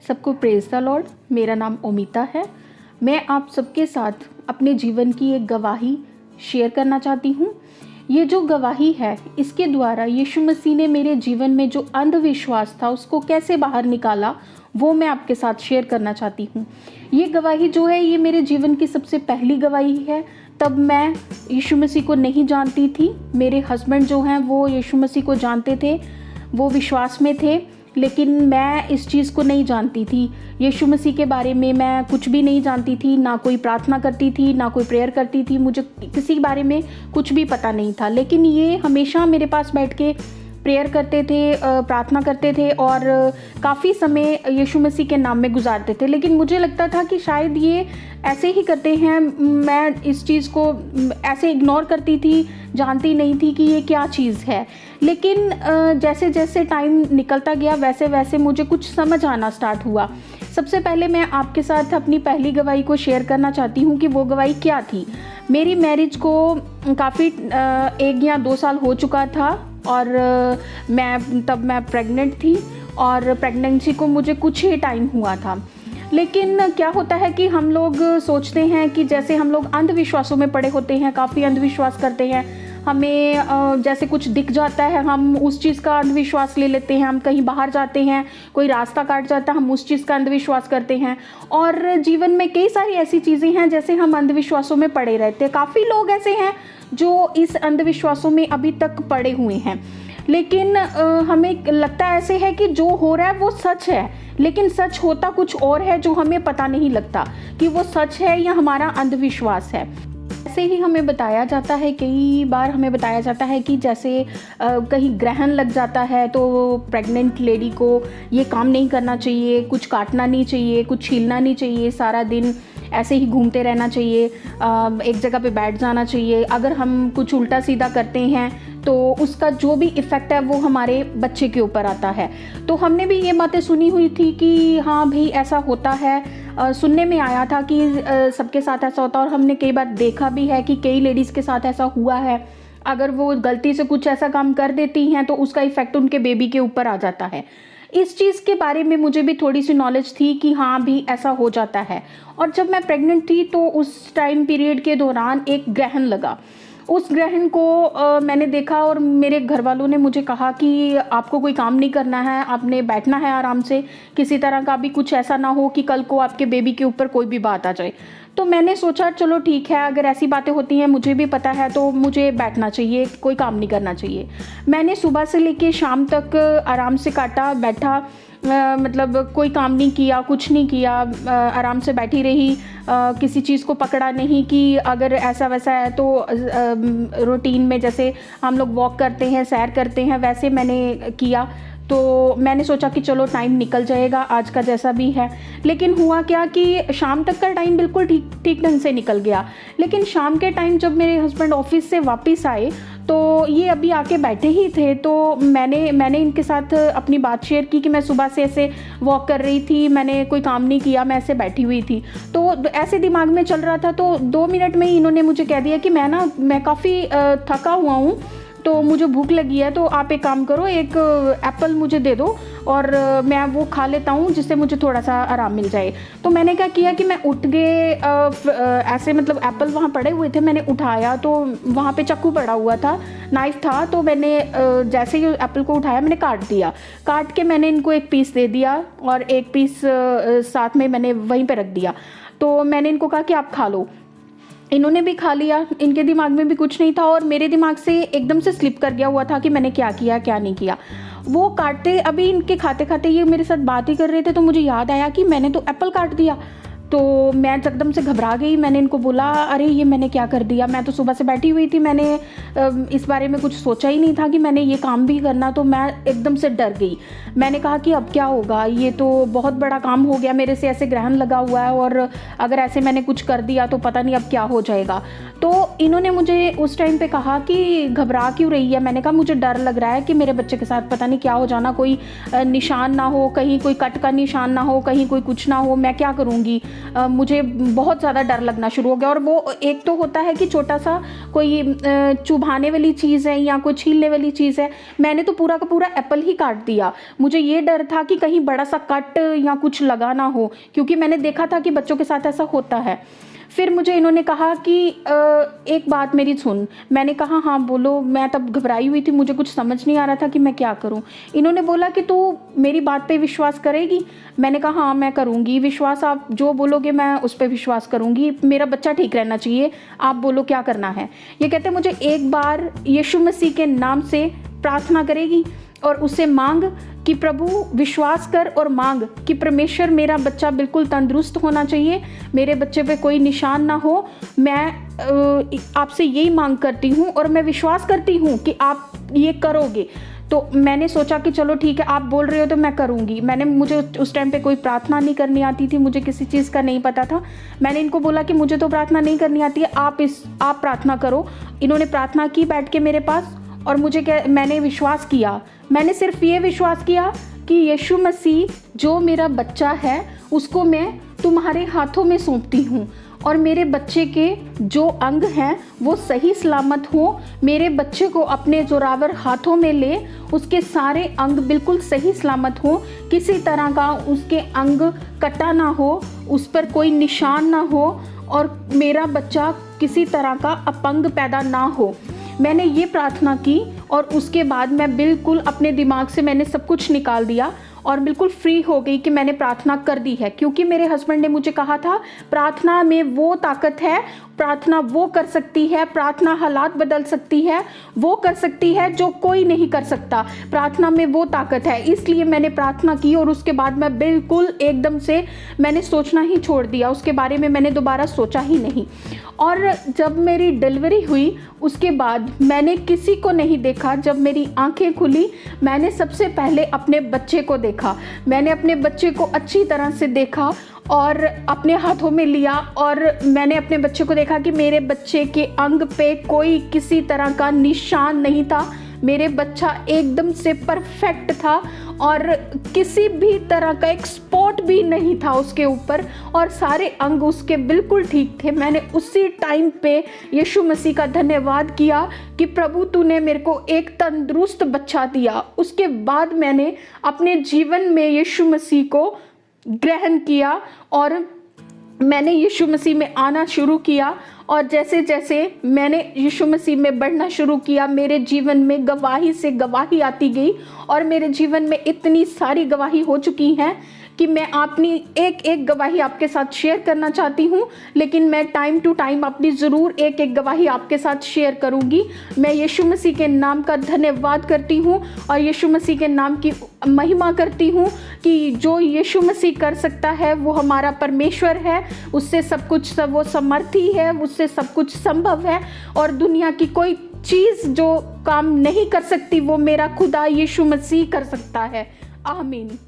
सबको praise the Lord. मेरा नाम ओमिता है। मैं आप सबके साथ अपने जीवन की एक गवाही शेयर करना चाहती हूँ। ये जो गवाही है, इसके द्वारा यीशु मसीह ने मेरे जीवन में जो अंधविश्वास था उसको कैसे बाहर निकाला, वो मैं आपके साथ शेयर करना चाहती हूँ। ये गवाही जो है, ये मेरे जीवन की सबसे पहली गवाही है। तब मैं यीशु मसीह को नहीं जानती थी। मेरे हस्बैंड जो हैं वो यीशु मसीह को जानते थे, वो विश्वास में थे, लेकिन मैं इस चीज़ को नहीं जानती थी। यीशु मसीह के बारे में मैं कुछ भी नहीं जानती थी, ना कोई प्रार्थना करती थी, ना कोई प्रेयर करती थी। मुझे किसी के बारे में कुछ भी पता नहीं था। लेकिन ये हमेशा मेरे पास बैठ के प्रेयर करते थे, प्रार्थना करते थे और काफ़ी समय यीशु मसीह के नाम में गुजारते थे। लेकिन मुझे लगता था कि शायद ये ऐसे ही करते हैं। मैं इस चीज़ को ऐसे इग्नोर करती थी, जानती नहीं थी कि ये क्या चीज़ है। लेकिन जैसे जैसे टाइम निकलता गया वैसे वैसे मुझे कुछ समझ आना स्टार्ट हुआ। सबसे पहले मैं आपके साथ अपनी पहली गवाही को शेयर करना चाहती हूँ कि वो गवाही क्या थी। मेरी मैरिज को काफ़ी 1 या 2 साल हो चुका था और मैं प्रेग्नेंट थी और प्रेगनेंसी को मुझे कुछ ही टाइम हुआ था। लेकिन क्या होता है कि हम लोग सोचते हैं कि जैसे हम लोग अंधविश्वासों में पड़े होते हैं, काफ़ी अंधविश्वास करते हैं। हमें जैसे कुछ दिख जाता है, हम उस चीज़ का अंधविश्वास ले लेते हैं। हम कहीं बाहर जाते हैं, कोई रास्ता काट जाता है, हम उस चीज़ का अंधविश्वास करते हैं। और जीवन में कई सारी ऐसी चीज़ें हैं जैसे हम अंधविश्वासों में पड़े रहते हैं। काफ़ी लोग ऐसे हैं जो इस अंधविश्वासों में अभी तक पड़े हुए हैं। लेकिन हमें लगता है ऐसे है कि जो हो रहा है वो सच है, लेकिन सच होता कुछ और है जो हमें पता नहीं लगता कि वो सच है या हमारा अंधविश्वास है। ऐसे ही हमें बताया जाता है, कई बार हमें बताया जाता है कि जैसे कहीं ग्रहण लग जाता है तो प्रेग्नेंट लेडी को ये काम नहीं करना चाहिए, कुछ काटना नहीं चाहिए, कुछ छीलना नहीं चाहिए, सारा दिन ऐसे ही घूमते रहना चाहिए, एक जगह पे बैठ जाना चाहिए। अगर हम कुछ उल्टा सीधा करते हैं तो उसका जो भी इफ़ेक्ट है वो हमारे बच्चे के ऊपर आता है। तो हमने भी ये बातें सुनी हुई थी कि हाँ भाई ऐसा होता है, सुनने में आया था कि सबके साथ ऐसा होता है। और हमने कई बार देखा भी है कि कई लेडीज़ के साथ ऐसा हुआ है। अगर वो गलती से कुछ ऐसा काम कर देती हैं तो उसका इफ़ेक्ट उनके बेबी के ऊपर आ जाता है। इस चीज़ के बारे में मुझे भी थोड़ी सी नॉलेज थी कि हाँ भी ऐसा हो जाता है। और जब मैं प्रेग्नेंट थी तो उस टाइम पीरियड के दौरान एक ग्रहण लगा। उस ग्रहण को मैंने देखा और मेरे घर वालों ने मुझे कहा कि आपको कोई काम नहीं करना है, आपने बैठना है आराम से, किसी तरह का भी कुछ ऐसा ना हो कि कल को आपके बेबी के ऊपर कोई भी बात आ जाए। तो मैंने सोचा चलो ठीक है, अगर ऐसी बातें होती हैं मुझे भी पता है तो मुझे बैठना चाहिए, कोई काम नहीं करना चाहिए। मैंने सुबह से लेके शाम तक आराम से काटा, बैठा, मतलब कोई काम नहीं किया, कुछ नहीं किया, आराम से बैठी रही, किसी चीज़ को पकड़ा नहीं कि अगर ऐसा वैसा है तो रूटीन में जैसे हम लोग वॉक करते हैं, सैर करते हैं, वैसे मैंने किया। तो मैंने सोचा कि चलो टाइम निकल जाएगा आज का जैसा भी है। लेकिन हुआ क्या कि शाम तक का टाइम बिल्कुल ठीक ढंग से निकल गया। लेकिन शाम के टाइम जब मेरे हस्बैंड ऑफिस से वापस आए तो ये अभी आके बैठे ही थे। तो मैंने इनके साथ अपनी बात शेयर की कि मैं सुबह से ऐसे वॉक कर रही थी, मैंने कोई काम नहीं किया, मैं ऐसे बैठी हुई थी। तो ऐसे दिमाग में चल रहा था। तो 2 मिनट में ही इन्होंने मुझे कह दिया कि मैं काफ़ी थका हुआ हूँ, तो मुझे भूख लगी है, तो आप एक काम करो, एक एप्पल मुझे दे दो और मैं वो खा लेता हूँ जिससे मुझे थोड़ा सा आराम मिल जाए। तो मैंने क्या किया कि मैं उठ गए, ऐसे मतलब एप्पल वहाँ पड़े हुए थे, मैंने उठाया तो वहाँ पे चाकू पड़ा हुआ था, नाइफ़ था। तो मैंने जैसे ही एप्पल को उठाया मैंने काट दिया। काट के मैंने इनको एक पीस दे दिया और एक पीस साथ में मैंने वहीं पर रख दिया। तो मैंने इनको कहा कि आप खा लो। इन्होंने भी खा लिया। इनके दिमाग में भी कुछ नहीं था और मेरे दिमाग से एकदम से स्लिप कर गया हुआ था कि मैंने क्या किया क्या नहीं किया। वो काटते, अभी इनके खाते खाते ये मेरे साथ बात ही कर रहे थे तो मुझे याद आया कि मैंने तो एप्पल काट दिया। तो मैं एकदम से घबरा गई। मैंने इनको बोला अरे ये मैंने क्या कर दिया, मैं तो सुबह से बैठी हुई थी, मैंने इस बारे में कुछ सोचा ही नहीं था कि मैंने ये काम भी करना। तो मैं एकदम से डर गई। मैंने कहा कि अब क्या होगा, ये तो बहुत बड़ा काम हो गया मेरे से, ऐसे ग्रहण लगा हुआ है और अगर ऐसे मैंने कुछ कर दिया तो पता नहीं अब क्या हो जाएगा। तो इन्होंने मुझे उस टाइम पे कहा कि घबरा क्यों रही है। मैंने कहा मुझे डर लग रहा है कि मेरे बच्चे के साथ पता नहीं क्या हो जाना, कोई निशान ना हो, कहीं कोई कट का निशान ना हो, कहीं कोई कुछ ना हो, मैं क्या करूँगी। मुझे बहुत ज़्यादा डर लगना शुरू हो गया। और वो एक तो होता है कि छोटा सा कोई चुभाने वाली चीज़ है या कोई छीलने वाली चीज़ है, मैंने तो पूरा का पूरा एप्पल ही काट दिया। मुझे ये डर था कि कहीं बड़ा सा कट या कुछ लगा ना हो, क्योंकि मैंने देखा था कि बच्चों के साथ ऐसा होता है। फिर मुझे इन्होंने कहा कि एक बात मेरी सुन। मैंने कहा हाँ बोलो। मैं तब घबराई हुई थी, मुझे कुछ समझ नहीं आ रहा था कि मैं क्या करूं। इन्होंने बोला कि तू मेरी बात पे विश्वास करेगी। मैंने कहा हाँ मैं करूंगी विश्वास, आप जो बोलोगे मैं उस पर विश्वास करूंगी, मेरा बच्चा ठीक रहना चाहिए, आप बोलो क्या करना है। ये कहते मुझे एक बार यीशु मसीह के नाम से प्रार्थना करेगी और उससे मांग कि प्रभु विश्वास कर और मांग कि परमेश्वर मेरा बच्चा बिल्कुल तंदुरुस्त होना चाहिए, मेरे बच्चे पे कोई निशान ना हो। मैं आपसे यही मांग करती हूँ और मैं विश्वास करती हूँ कि आप ये करोगे। तो मैंने सोचा कि चलो ठीक है, आप बोल रहे हो तो मैं करूँगी। मुझे उस टाइम पे कोई प्रार्थना नहीं करनी आती थी, मुझे किसी चीज़ का नहीं पता था। मैंने इनको बोला कि मुझे तो प्रार्थना नहीं करनी आती है, आप प्रार्थना करो। इन्होंने प्रार्थना की बैठ के मेरे पास, और मैंने विश्वास किया। मैंने सिर्फ ये विश्वास किया कि यीशु मसीह जो मेरा बच्चा है उसको मैं तुम्हारे हाथों में सौंपती हूँ, और मेरे बच्चे के जो अंग हैं वो सही सलामत हो। मेरे बच्चे को अपने जोरावर हाथों में ले, उसके सारे अंग बिल्कुल सही सलामत हो, किसी तरह का उसके अंग कटा ना हो, उस पर कोई निशान ना हो, और मेरा बच्चा किसी तरह का अपंग पैदा ना हो। मैंने ये प्रार्थना की और उसके बाद मैं बिल्कुल अपने दिमाग से मैंने सब कुछ निकाल दिया और बिल्कुल फ्री हो गई कि मैंने प्रार्थना कर दी है। क्योंकि मेरे हस्बैंड ने मुझे कहा था प्रार्थना में वो ताकत है, प्रार्थना वो कर सकती है, प्रार्थना हालात बदल सकती है, वो कर सकती है जो कोई नहीं कर सकता, प्रार्थना में वो ताकत है। इसलिए मैंने प्रार्थना की और उसके बाद मैं बिल्कुल एकदम से मैंने सोचना ही छोड़ दिया, उसके बारे में मैंने दोबारा सोचा ही नहीं। और जब मेरी डिलीवरी हुई उसके बाद मैंने किसी को नहीं देखा। जब मेरी आंखें खुली मैंने सबसे पहले अपने बच्चे को देखा। मैंने अपने बच्चे को अच्छी तरह से देखा और अपने हाथों में लिया, और मैंने अपने बच्चे को देखा कि मेरे बच्चे के अंग पे कोई किसी तरह का निशान नहीं था। मेरे बच्चा एकदम से परफेक्ट था और किसी भी तरह का एक स्पॉट भी नहीं था उसके ऊपर, और सारे अंग उसके बिल्कुल ठीक थे। मैंने उसी टाइम पे यीशु मसीह का धन्यवाद किया कि प्रभु तूने मेरे को एक तंदुरुस्त बच्चा दिया। उसके बाद मैंने अपने जीवन में यीशु मसीह को ग्रहण किया और मैंने यीशु मसीह में आना शुरू किया, और जैसे जैसे मैंने यीशु मसीह में बढ़ना शुरू किया मेरे जीवन में गवाही से गवाही आती गई, और मेरे जीवन में इतनी सारी गवाही हो चुकी हैं कि मैं अपनी एक एक गवाही आपके साथ शेयर करना चाहती हूँ। लेकिन मैं टाइम टू टाइम अपनी ज़रूर एक एक गवाही आपके साथ शेयर करूँगी। मैं यीशु मसीह के नाम का धन्यवाद करती हूँ और यीशु मसीह के नाम की महिमा करती हूँ कि जो यीशु मसीह कर सकता है वो हमारा परमेश्वर है, उससे सब कुछ वो समर्थी है, उससे सब कुछ संभव है, और दुनिया की कोई चीज़ जो काम नहीं कर सकती वो मेरा खुदा यीशु मसीह कर सकता है। आमीन।